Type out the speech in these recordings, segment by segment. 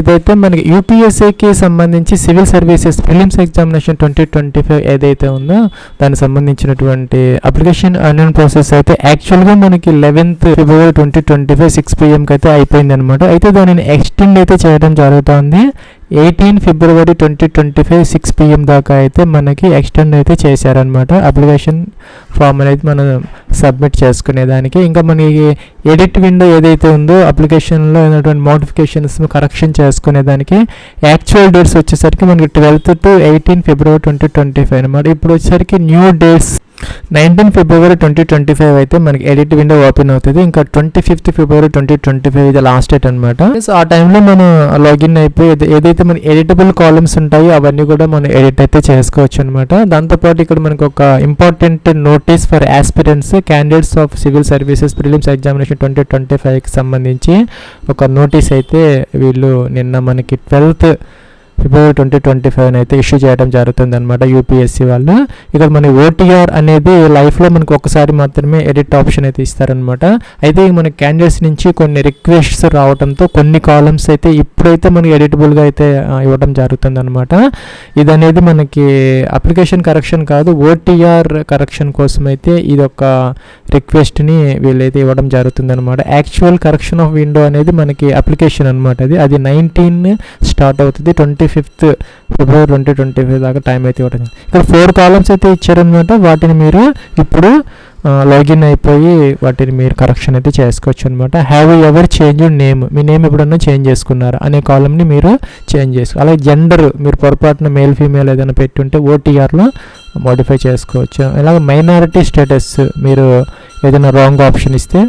ఇదైతే మనకి యూపీఎస్సీకి సంబంధించి సివిల్ సర్వీసెస్ ప్రిలిమ్స్ ఎగ్జామినేషన్ 2025 ఏదైతే ఉందో దానికి సంబంధించినటువంటి అప్లికేషన్ అన్నిన్ ప్రాసెస్ అయితే యాక్చువల్గా మనకి 11th February 2025 6 PM అయితే అయిపోయింది అనమాట. అయితే దానిని ఎక్స్టెండ్ అయితే చేయడం జరుగుతుంది. 18 February 2025 6 PM దాకా అయితే మనకి ఎక్స్టెండ్ అయితే చేశారనమాట. అప్లికేషన్ ఫామ్ అనేది మనం సబ్మిట్ చేసుకునేదానికి. ఇంకా మనకి ఎడిట్ విండో ఏదైతే ఉందో అప్లికేషన్లో అయినటువంటి మోడిఫికేషన్స్ కరెక్షన్ చేసుకునేదానికి యాక్చువల్ డేట్స్ వచ్చేసరికి మనకి 12th to 18 February 2025 అనమాట. ఇప్పుడు వచ్చేసరికి న్యూ డేట్స్ 19 February 2025 అయితే మనకి ఎడిట్ విండో ఓపెన్ అవుతుంది. ఇంకా 25th February 2025 ఇది లాస్ట్ డేట్ అనమాట. ఆ టైంలో మనం లాగిన్ అయిపోయి ఏదైతే మన ఎడిటబుల్ కాలమ్స్ ఉంటాయో అవన్నీ కూడా మనం ఎడిట్ అయితే చేసుకోవచ్చు అనమాట. దాంతోపాటు ఇక్కడ మనకు ఒక important notice for aspirants candidates of civil services prelims examination 2025కి సంబంధించి ఒక నోటీస్ అయితే వీళ్ళు నిన్న మనకి 12th February 2025 అయితే ఇష్యూ చేయడం జరుగుతుంది అనమాట యూపీఎస్సీ వాళ్ళు. ఇక్కడ మన ఓటీఆర్ అనేది లైఫ్లో మనకు ఒకసారి మాత్రమే ఎడిట్ ఆప్షన్ అయితే ఇస్తారనమాట. అయితే మన క్యాండిడేట్స్ నుంచి కొన్ని రిక్వెస్ట్స్ రావడంతో కొన్ని కాలమ్స్ అయితే ఇప్పుడైతే మనకి ఎడిటబుల్గా అయితే ఇవ్వడం జరుగుతుంది అనమాట. ఇది అనేది మనకి అప్లికేషన్ కరెక్షన్ కాదు, ఓటీఆర్ కరెక్షన్ కోసం అయితే ఇది ఒక రిక్వెస్ట్ని వీళ్ళైతే ఇవ్వడం జరుగుతుంది అనమాట. యాక్చువల్ కరెక్షన్ ఆఫ్ విండో అనేది మనకి అప్లికేషన్ అనమాట. అది 19 స్టార్ట్ అవుతుంది, 25th February 2025 దాకా టైం అయితే ఇవ్వడం. ఇక్కడ 4 కాలమ్స్ అయితే ఇచ్చారనమాట. వాటిని మీరు ఇప్పుడు లాగిన్ అయిపోయి వాటిని మీరు కరెక్షన్ అయితే చేసుకోవచ్చు అనమాట. Have you ever change name, me name ఎప్పుడన్నా చేంజ్ చేసుకున్నారు అనే కాలమ్ని మీరు చేంజ్ చేసుకో. అలాగే జెండర్ మీరు పొరపాటున మేల్ ఫీమేల్ ఏదైనా పెట్టుంటే ఓటీఆర్లో మోడిఫై చేసుకోవచ్చు. అలాగే మైనారిటీ స్టేటస్ మీరు ఏదైనా రాంగ్ ఆప్షన్ ఇస్తే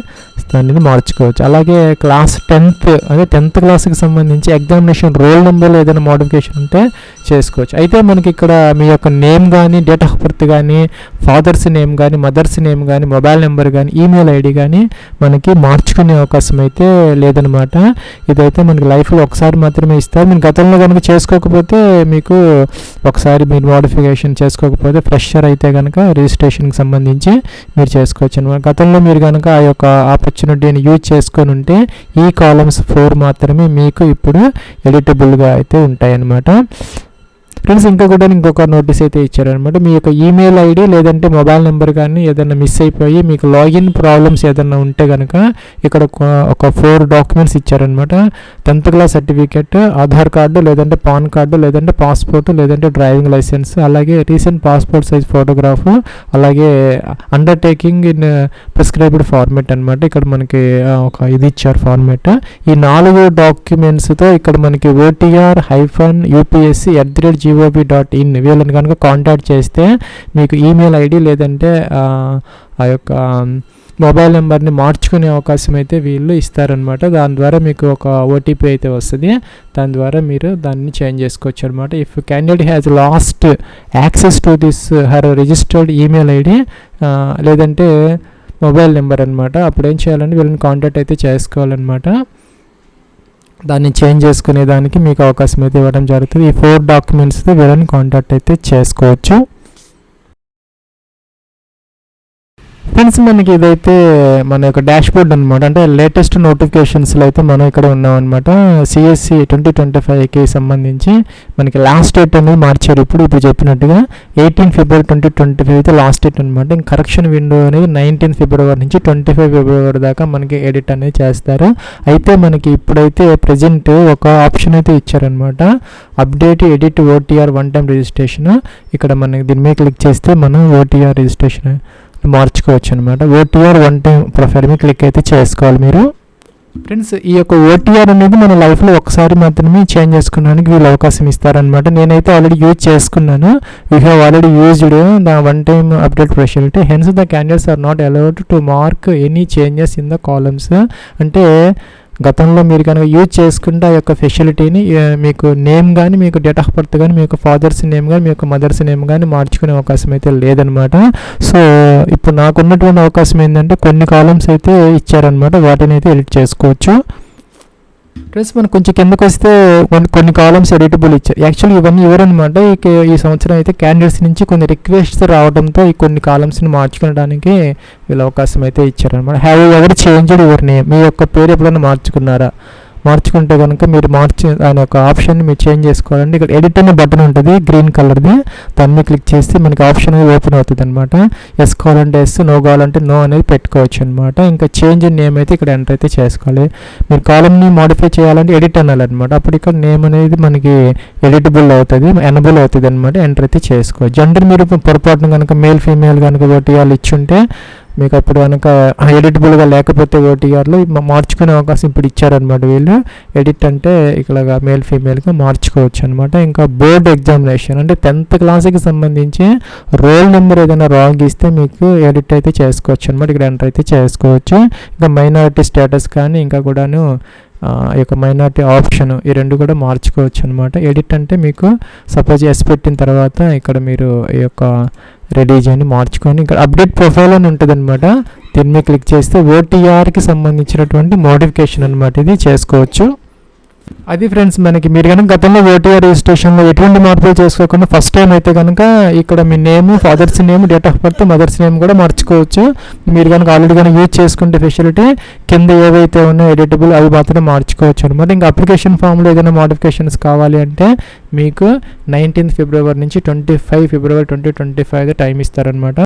దానిని మార్చుకోవచ్చు. అలాగే క్లాస్ 10th అదే 10th క్లాస్కి సంబంధించి ఎగ్జామినేషన్ రోల్ నెంబర్లో ఏదైనా మోడిఫికేషన్ ఉంటే చేసుకోవచ్చు. అయితే మనకి ఇక్కడ మీ యొక్క నేమ్ కానీ డేట్ ఆఫ్ బర్త్ కానీ ఫాదర్స్ నేమ్ కానీ మదర్స్ నేమ్ కానీ మొబైల్ నెంబర్ కానీ ఈమెయిల్ ఐడి కానీ మనకి మార్చుకునే అవకాశం అయితే లేదనమాట. ఇదైతే మనకి లైఫ్లో ఒకసారి మాత్రమే ఇస్తారు. మీరు గతంలో కనుక చేసుకోకపోతే మీకు ఒకసారి మీరు మోడిఫికేషన్ చేసుకోకపోతే ఫ్రెషర్ అయితే కనుక రిజిస్ట్రేషన్కి సంబంధించి మీరు చేసుకోవచ్చు అనమాట. గతంలో మీరు కనుక ఆ యొక్క ఆపర్చునిటీని యూజ్ చేసుకొని ఉంటే ఈ కాలమ్స్ 4 మాత్రమే మీకు ఇప్పుడు ఎడిటబుల్గా అయితే ఉంటాయి అన్నమాట. ఫ్రెండ్స్ ఇంకా కూడా ఇంకొక నోటీస్ అయితే ఇచ్చారనమాట. మీ యొక్క ఈమెయిల్ ఐడి లేదంటే మొబైల్ నెంబర్ కానీ ఏదైనా మిస్ అయిపోయి మీకు లాగిన్ ప్రాబ్లమ్స్ ఏదైనా ఉంటే కనుక ఇక్కడ ఒక 4 డాక్యుమెంట్స్ ఇచ్చారనమాట. 10th class certificate, Aadhaar card లేదంటే పాన్ కార్డు లేదంటే పాస్పోర్ట్ లేదంటే డ్రైవింగ్ లైసెన్స్, అలాగే రీసెంట్ పాస్పోర్ట్ సైజ్ ఫోటోగ్రాఫ్, అలాగే అండర్టేకింగ్ ఇన్ ప్రిస్క్రైబ్డ్ ఫార్మేట్ అనమాట. ఇక్కడ మనకి ఒక ఇది ఇచ్చారు ఫార్మేట్. ఈ 4 డాక్యుమెంట్స్తో ఇక్కడ మనకి OTR-UPSC@gov.in వీళ్ళని కనుక కాంటాక్ట్ చేస్తే మీకు ఈమెయిల్ ఐడి లేదంటే ఆ యొక్క మొబైల్ నెంబర్ని మార్చుకునే అవకాశం అయితే వీళ్ళు ఇస్తారనమాట. దాని ద్వారా మీకు ఒక ఓటీపీ అయితే వస్తుంది. దాని ద్వారా మీరు దాన్ని చేంజ్ చేసుకోవచ్చు అనమాట. If candidate has lost access to this her registered email ID లేదంటే మొబైల్ నెంబర్ అనమాట, అప్పుడు ఏం చేయాలంటే వీళ్ళని కాంటాక్ట్ అయితే చేసుకోవాలన్నమాట. దాన్ని చేంజ్ చేసుకునే దానికి మీకు అవకాశం అయితే ఇవ్వడం జరుగుతుంది. ఈ 4 డాక్యుమెంట్స్తో వీళ్ళని కాంటాక్ట్ అయితే చేసుకోవచ్చు. ఫ్రెండ్స్ మనకి ఇదైతే మన యొక్క డాష్ బోర్డ్ అనమాట. అంటే లేటెస్ట్ నోటిఫికేషన్స్లో అయితే మనం ఇక్కడ ఉన్నామన్నమాట. సిఎస్సి 2025కి సంబంధించి మనకి లాస్ట్ డేట్ అనేది మార్చారు. ఇప్పుడు చెప్పినట్టుగా 18 February 2025 అయితే లాస్ట్ డేట్ అనమాట. ఇంకా కరెక్షన్ విండో అనేది 19 February నుంచి 25 February దాకా మనకి ఎడిట్ అనేది చేస్తారు. అయితే మనకి ఇప్పుడైతే ప్రజెంట్ ఒక ఆప్షన్ అయితే ఇచ్చారనమాట. Update edit OTR 1 time registration. ఇక్కడ మనకి దీని మీద క్లిక్ చేస్తే మనం ఓటీఆర్ రిజిస్ట్రేషన్ మార్చుకోవచ్చు అనమాట. ఓటీఆర్ 1 టైం ప్రొఫైల్ మీద క్లిక్ అయితే చేసుకోవాలి మీరు. ఫ్రెండ్స్ ఈ యొక్క ఓటీఆర్ అనేది మన లైఫ్లో ఒకసారి మాత్రమే చేంజ్ చేసుకోవడానికి వీళ్ళు అవకాశం ఇస్తారనమాట. నేనైతే ఆల్రెడీ యూజ్ చేసుకున్నాను. We have already used the 1 time update facility. Hence the candidates are not allowed to mark any changes in the columns. అంటే గతంలో మీరు కనుక యూజ్ చేసుకుంటే ఆ యొక్క ఫెసిలిటీని మీకు నేమ్ కానీ మీకు డేట్ ఆఫ్ బర్త్ కానీ మీ యొక్క ఫాదర్స్ నేమ్ కానీ మీ యొక్క మదర్స్ నేమ్ కానీ మార్చుకునే అవకాశం అయితే లేదనమాట. సో ఇప్పుడు నాకున్నటువంటి అవకాశం ఏంటంటే కొన్ని కాలమ్స్ అయితే ఇచ్చారనమాట, వాటిని అయితే ఎడిట్ చేసుకోవచ్చు. ప్లస్ మనకు కొంచెం కిందకు వస్తే కొన్ని కాలమ్స్ ఎడిటబుల్ ఇచ్చారు. యాక్చువల్లీ ఇవన్నీ ఇవ్వరనమాట. ఈ సంవత్సరం అయితే క్యాండిడేట్స్ నుంచి కొన్ని రిక్వెస్ట్స్ రావడంతో ఈ కొన్ని కాలమ్స్ని మార్చుకోవడానికి వీళ్ళు అవకాశం అయితే ఇచ్చారనమాట. Have you ever changed your name, మీ యొక్క పేరు ఎప్పుడైనా మార్చుకున్నారా, మార్చుకుంటే కనుక మీరు దాని యొక్క ఆప్షన్ మీరు చేంజ్ చేసుకోవాలంటే ఇక్కడ ఎడిట్ అనే బటన్ ఉంటుంది గ్రీన్ కలర్ది, దాన్ని క్లిక్ చేస్తే మనకి ఆప్షన్ అనేది ఓపెన్ అవుతుంది అనమాట. ఎస్ కావాలంటే ఎస్, నో కావాలంటే నో అనేది పెట్టుకోవచ్చు అనమాట. ఇంకా చేంజ్ నేమ్ అయితే ఇక్కడ ఎంటర్ అయితే చేసుకోవాలి. మీరు కాలంని మోడిఫై చేయాలంటే ఎడిట్ అనాలన్నమాట. అప్పుడు ఇక్కడ నేమ్ అనేది మనకి ఎడిటబుల్ అవుతుంది, ఎనబుల్ అవుతుంది అనమాట. ఎంటర్ అయితే చేసుకోవచ్చు. జెండర్ మీరు పొరపాటున కనుక మేల్ ఫీమేల్ కనుక ఓటీఆర్ ఇచ్చుంటే మీకు అప్పుడు కనుక ఎడిటబుల్గా లేకపోతే ఓటీఆర్లో మార్చుకునే అవకాశం ఇప్పుడు ఇచ్చారనమాట వీళ్ళు. ఎడిట్ అంటే ఇట్లాగా మేల్ ఫీమేల్గా మార్చుకోవచ్చు అనమాట. ఇంకా బోర్డ్ ఎగ్జామినేషన్ అంటే 10th క్లాస్కి సంబంధించి రోల్ నెంబర్ ఏదైనా రాంగ్ ఇస్తే మీకు ఎడిట్ అయితే చేసుకోవచ్చు అనమాట. ఇక్కడ ఎంటర్ అయితే చేసుకోవచ్చు. ఇంకా మైనారిటీ స్టేటస్ కానీ ఇంకా కూడాను ఈ యొక్క మైనారిటీ ఆప్షన్ ఈ రెండు కూడా మార్చుకోవచ్చు అనమాట. ఎడిట్ అంటే మీకు సపోజ్ ఎస్ పెట్టిన తర్వాత ఇక్కడ మీరు ఈ యొక్క రెడీ చేయని మార్చుకొని ఇక్కడ అప్డేట్ ప్రొఫైల్ అని ఉంటుంది అనమాట. దీని మీద క్లిక్ చేస్తే ఓటీఆర్కి సంబంధించినటువంటి మోడిఫికేషన్ అనమాట ఇది చేసుకోవచ్చు. అది ఫ్రెండ్స్ మనకి మీరు కనుక గతంలో ఓటీఆర్ రిజిస్ట్రేషన్లో ఎటువంటి మార్పులు చేసుకోకుండా ఫస్ట్ టైం అయితే కనుక ఇక్కడ మీ name, father's name, date of birth, mother's name కూడా మార్చుకోవచ్చు. మీరు కనుక ఆల్రెడీ కనుక యూజ్ చేసుకుంటే ఫెసిలిటీ కింద ఏవైతే ఉన్నాయో ఎడిటబుల్ అవి మాత్రమే మార్చుకోవచ్చు అనమాట. ఇంకా అప్లికేషన్ ఫామ్లో ఏదైనా మోడిఫికేషన్స్ కావాలి అంటే మీకు 19th ఫిబ్రవరి నుంచి 25 ఫిబ్రవరి 2025 టైం ఇస్తారనమాట.